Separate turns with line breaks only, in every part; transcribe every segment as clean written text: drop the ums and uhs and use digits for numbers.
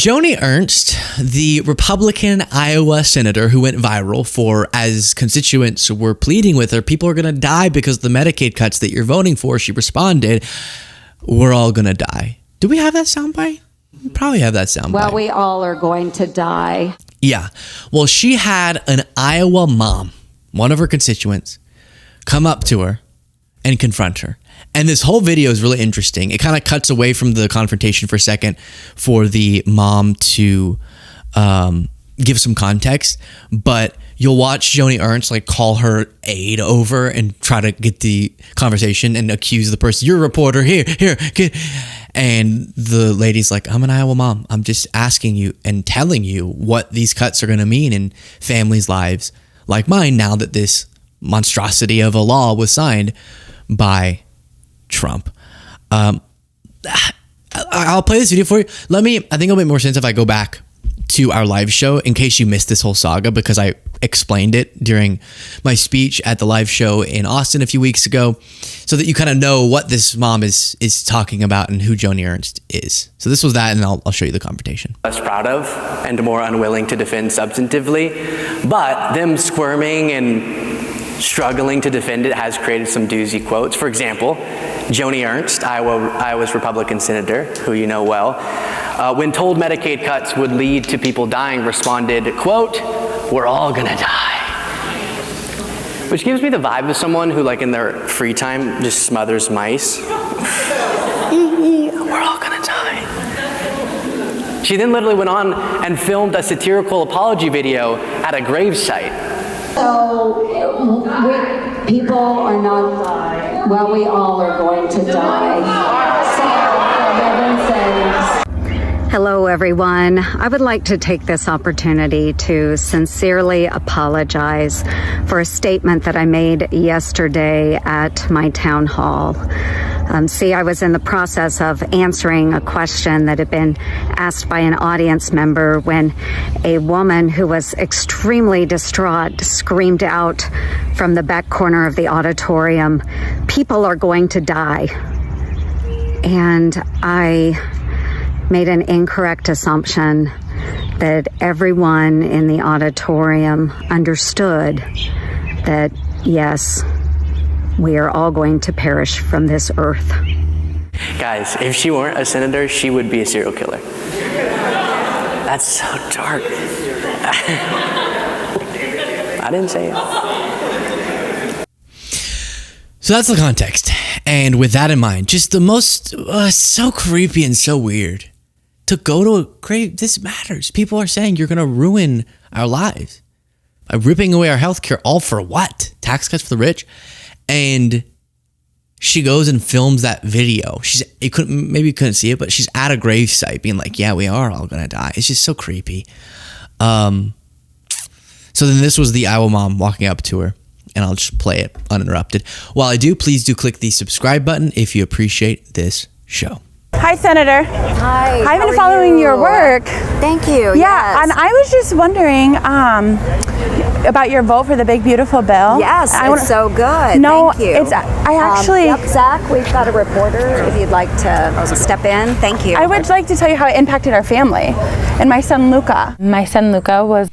Joni Ernst, the Republican Iowa senator who went viral for, as constituents were pleading with her, people are going to die because the Medicaid cuts that you're voting for, she responded, we're all going to die. Do we have that soundbite? We probably have that soundbite.
Well, we all are going to die.
Yeah. Well, she had an Iowa mom, one of her constituents, come up to her and confront her. And this whole video is really interesting. It kind of cuts away from the confrontation for a second for the mom to give some context. But you'll watch Joni Ernst like call her aide over and try to get the conversation and accuse the person. You're a reporter. Here. Get. And the lady's like, I'm an Iowa mom. I'm just asking you and telling you what these cuts are going to mean in families' lives like mine now that this monstrosity of a law was signed by Trump. I'll play this video for you. I think it'll make more sense if I go back to our live show in case you missed this whole saga, because I explained it during my speech at the live show in Austin a few weeks ago, so that you kind of know what this mom is talking about and who Joni Ernst is. So this was that, and I'll show you the confrontation.
Less proud of and more unwilling to defend substantively, but them squirming and struggling to defend it has created some doozy quotes. For example, Joni Ernst, Iowa's Republican senator, who you know well, when told Medicaid cuts would lead to people dying, responded, quote, we're all gonna die. Which gives me the vibe of someone who, like, in their free time just smothers mice. We're all gonna die. She then literally went on and filmed a satirical apology video at a gravesite.
So, people are not, well, we all are going to die.
Hello, everyone. I would like to take this opportunity to sincerely apologize for a statement that I made yesterday at my town hall. I was in the process of answering a question that had been asked by an audience member when a woman who was extremely distraught screamed out from the back corner of the auditorium, people are going to die. And I made an incorrect assumption that everyone in the auditorium understood that, yes, we are all going to perish from this earth.
Guys, if she weren't a senator, she would be a serial killer. That's so dark. I didn't say it.
So that's the context. And with that in mind, just the most, so creepy and so weird. To go to a grave, this matters. People are saying you're going to ruin our lives by ripping away our healthcare, all for what? Tax cuts for the rich? And she goes and films that video. Maybe you couldn't see it, but she's at a gravesite being like, yeah, we are all going to die. It's just so creepy. So then this was the Iowa mom walking up to her, and I'll just play it uninterrupted. While I do, please do click the subscribe button if you appreciate this show.
Hi, Senator.
Hi.
I've been following your work.
Thank you.
Yeah,
yes.
and I was just wondering about your vote for the big beautiful bill.
Yes, it's so good.
No,
thank you.
I actually.
Yep, Zach, we've got a reporter. If you'd like to step in, thank you.
I would like to tell you how it impacted our family and my son Luca. My son Luca was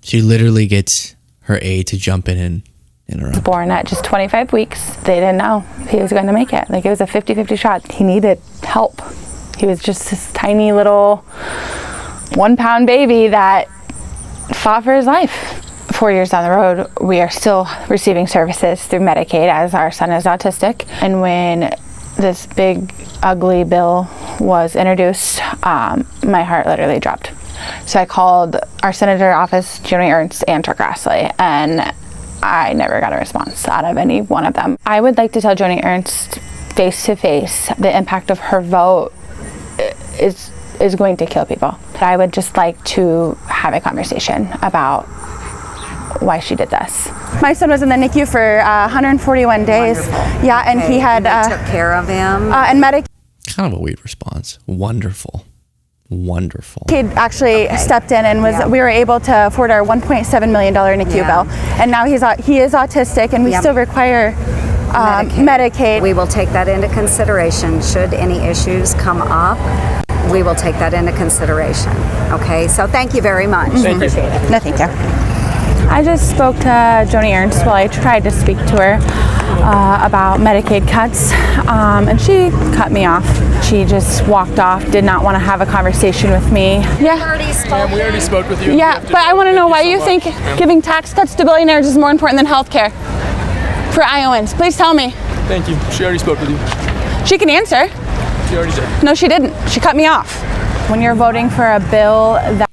She literally gets her aide to jump in and interrupt.
born at just 25 weeks. They didn't know he was going to make it. Like, it was a 50-50 shot. He needed help. He was just this tiny little 1-pound baby that fought for his life. 4 years down the road, we are still receiving services through Medicaid as our son is autistic. And when this big, ugly bill was introduced, my heart literally dropped. So I called our senator office, Joni Ernst, and Chuck Grassley, and I never got a response out of any one of them. I would like to tell Joni Ernst face to face the impact of her vote is going to kill people. I would just like to have a conversation about why she did this. My son was in the NICU for 141 days.
Wonderful.
Yeah, and
okay.
he had
took care of him.
And Medicaid
Kind of a weird response. Wonderful.
actually stepped in and we were able to afford our $1.7 million NICU bill. And now he is autistic, and we still require Medicaid.
We will take that into consideration should any issues come up. we will take that into consideration. Okay, so thank you very much. Appreciate it.
No, thank you. I just spoke to Joni Ernst while I tried to speak to her about Medicaid cuts, and she cut me off. She just walked off, did not want to have a conversation with me. Yeah.
We already spoke with you.
Yeah, but I want to know why you think giving tax cuts to billionaires is more important than health care for Iowans. Please tell me.
Thank you. She already spoke with you.
She can answer.
She already did.
No, she didn't. She cut me off. When you're voting for a bill that...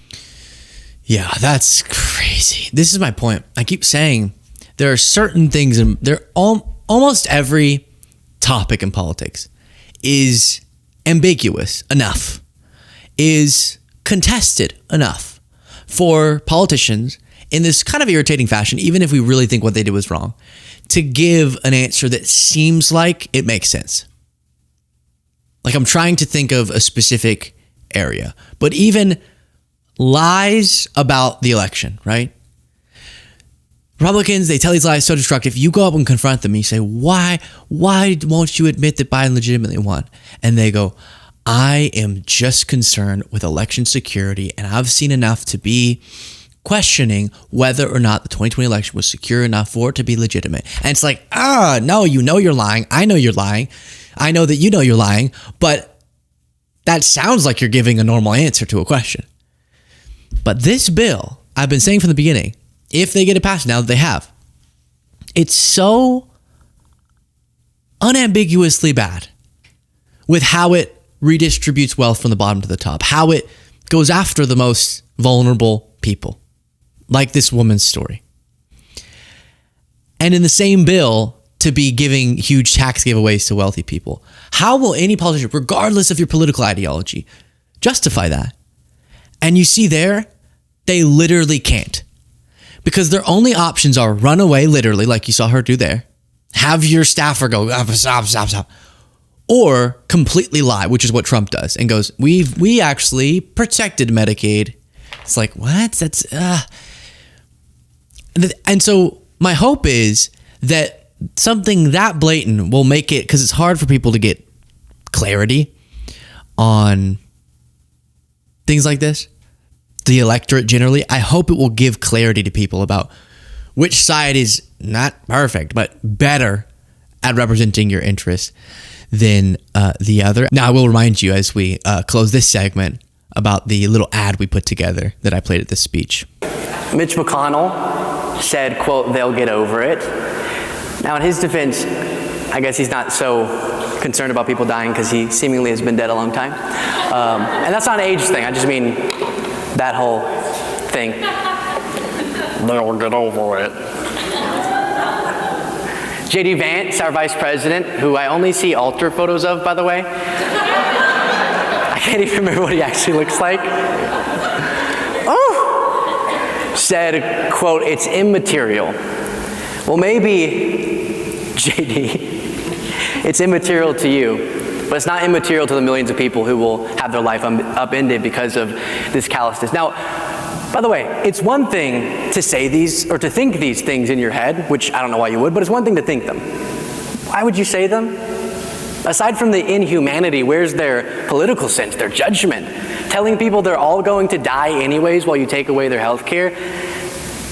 Yeah, that's crazy. This is my point. I keep saying there are certain things, and almost every topic in politics is ambiguous enough, is contested enough for politicians in this kind of irritating fashion, even if we really think what they did was wrong, to give an answer that seems like it makes sense. Like, I'm trying to think of a specific area, but even lies about the election, right? Republicans, they tell these lies so destructive. You go up and confront them and you say, why won't you admit that Biden legitimately won? And they go, I am just concerned with election security, and I've seen enough to be questioning whether or not the 2020 election was secure enough for it to be legitimate. And it's like, no, you know you're lying. I know you're lying. I know that you know you're lying, but that sounds like you're giving a normal answer to a question. But this bill, I've been saying from the beginning, if they get it passed now that they have, it's so unambiguously bad with how it redistributes wealth from the bottom to the top, how it goes after the most vulnerable people, like this woman's story. And in the same bill, to be giving huge tax giveaways to wealthy people. How will any politician, regardless of your political ideology, justify that? And you see there, they literally can't. Because their only options are run away, literally, like you saw her do there. Have your staffer go, stop. Or completely lie, which is what Trump does, and goes, we actually protected Medicaid. It's like, what? That's, And so my hope is that something that blatant will make it, because it's hard for people to get clarity on things like this, the electorate generally. I hope it will give clarity to people about which side is not perfect, but better at representing your interests than the other. Now, I will remind you as we close this segment about the little ad we put together that I played at this speech.
Mitch McConnell said, quote, they'll get over it. Now, in his defense, I guess he's not so concerned about people dying because he seemingly has been dead a long time. And that's not an age thing. I just mean that whole thing. They'll get over it. J.D. Vance, our vice president, who I only see altar photos of, by the way. I can't even remember what he actually looks like. Said, quote, it's immaterial. Well, maybe, JD, it's immaterial to you, but it's not immaterial to the millions of people who will have their life upended because of this callousness. Now, by the way, it's one thing to say these or to think these things in your head, which I don't know why you would, but it's one thing to think them. Why would you say them? Aside from the inhumanity, where's their political sense, their judgment? Telling people they're all going to die anyways while you take away their health care?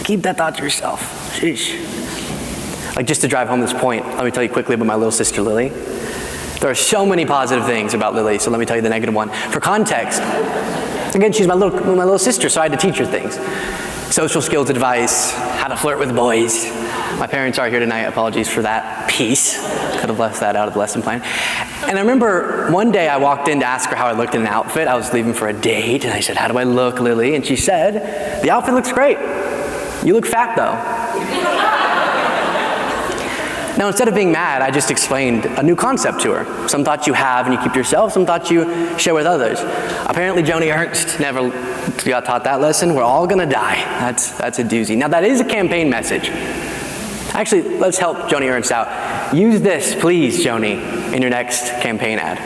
Keep that thought to yourself. Sheesh. Like, just to drive home this point, let me tell you quickly about my little sister, Lily. There are so many positive things about Lily, so let me tell you the negative one. For context, again, she's my little sister, so I had to teach her things. Social skills advice, how to flirt with boys. My parents are here tonight, apologies for that piece. Could have left that out of the lesson plan. And I remember one day I walked in to ask her how I looked in an outfit. I was leaving for a date, and I said, how do I look, Lily? And she said, the outfit looks great. You look fat, though. Now, instead of being mad, I just explained a new concept to her. Some thoughts you have and you keep to yourself, some thoughts you share with others. Apparently, Joni Ernst never got taught that lesson. We're all gonna die. That's a doozy. Now, that is a campaign message. Actually, let's help Joni Ernst out. Use this, please, Joni, in your next campaign ad.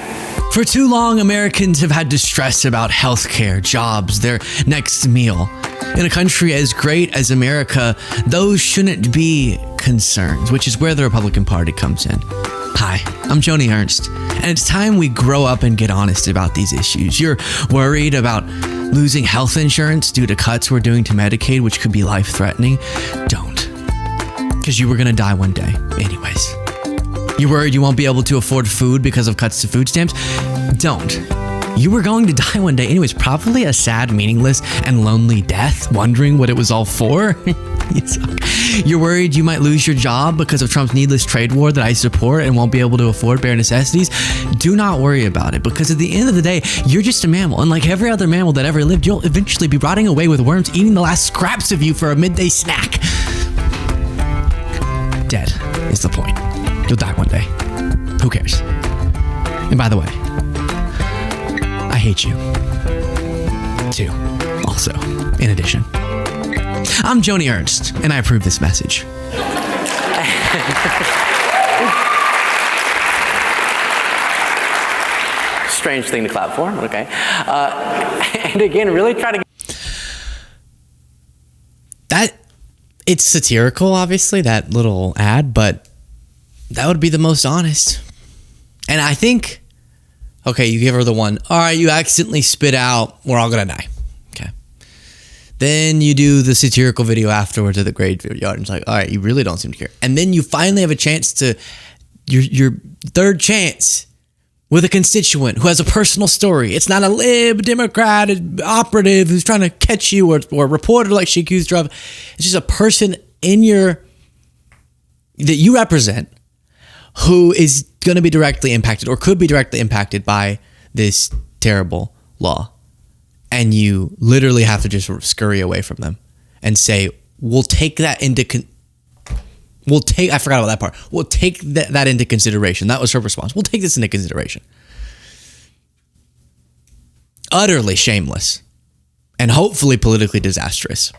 For too long, Americans have had to stress about healthcare, jobs, their next meal. In a country as great as America, those shouldn't be concerns, which is where the Republican Party comes in. Hi, I'm Joni Ernst, and it's time we grow up and get honest about these issues. You're worried about losing health insurance due to cuts we're doing to Medicaid, which could be life-threatening? Don't. Because you were gonna die one day anyways. You're worried you won't be able to afford food because of cuts to food stamps? Don't. You were going to die one day anyways, probably a sad, meaningless, and lonely death, wondering what it was all for. You suck. You're worried you might lose your job because of Trump's needless trade war that I support and won't be able to afford bare necessities? Do not worry about it, because at the end of the day, you're just a mammal, and like every other mammal that ever lived, you'll eventually be rotting away with worms eating the last scraps of you for a midday snack. Dead is the point. You'll die one day. Who cares? And by the way, I hate you. Too. Also, in addition. I'm Joni Ernst, and I approve this message.
Strange thing to clap for, okay. And again, really try to...
It's satirical, obviously, that little ad, but that would be the most honest. And I think, okay, you give her the one, all right, you accidentally spit out, we're all gonna die. Okay. Then you do the satirical video afterwards of the graveyard, and it's like, all right, you really don't seem to care. And then you finally have a chance to, your third chance with a constituent who has a personal story. It's not a lib Democrat operative who's trying to catch you, or a reporter like she accused her of. It's just a person that you represent who is going to be directly impacted or could be directly impacted by this terrible law. And you literally have to just scurry away from them and say, we'll take that into I forgot about that part. We'll take that into consideration. That was her response. We'll take this into consideration. Utterly shameless and hopefully politically disastrous.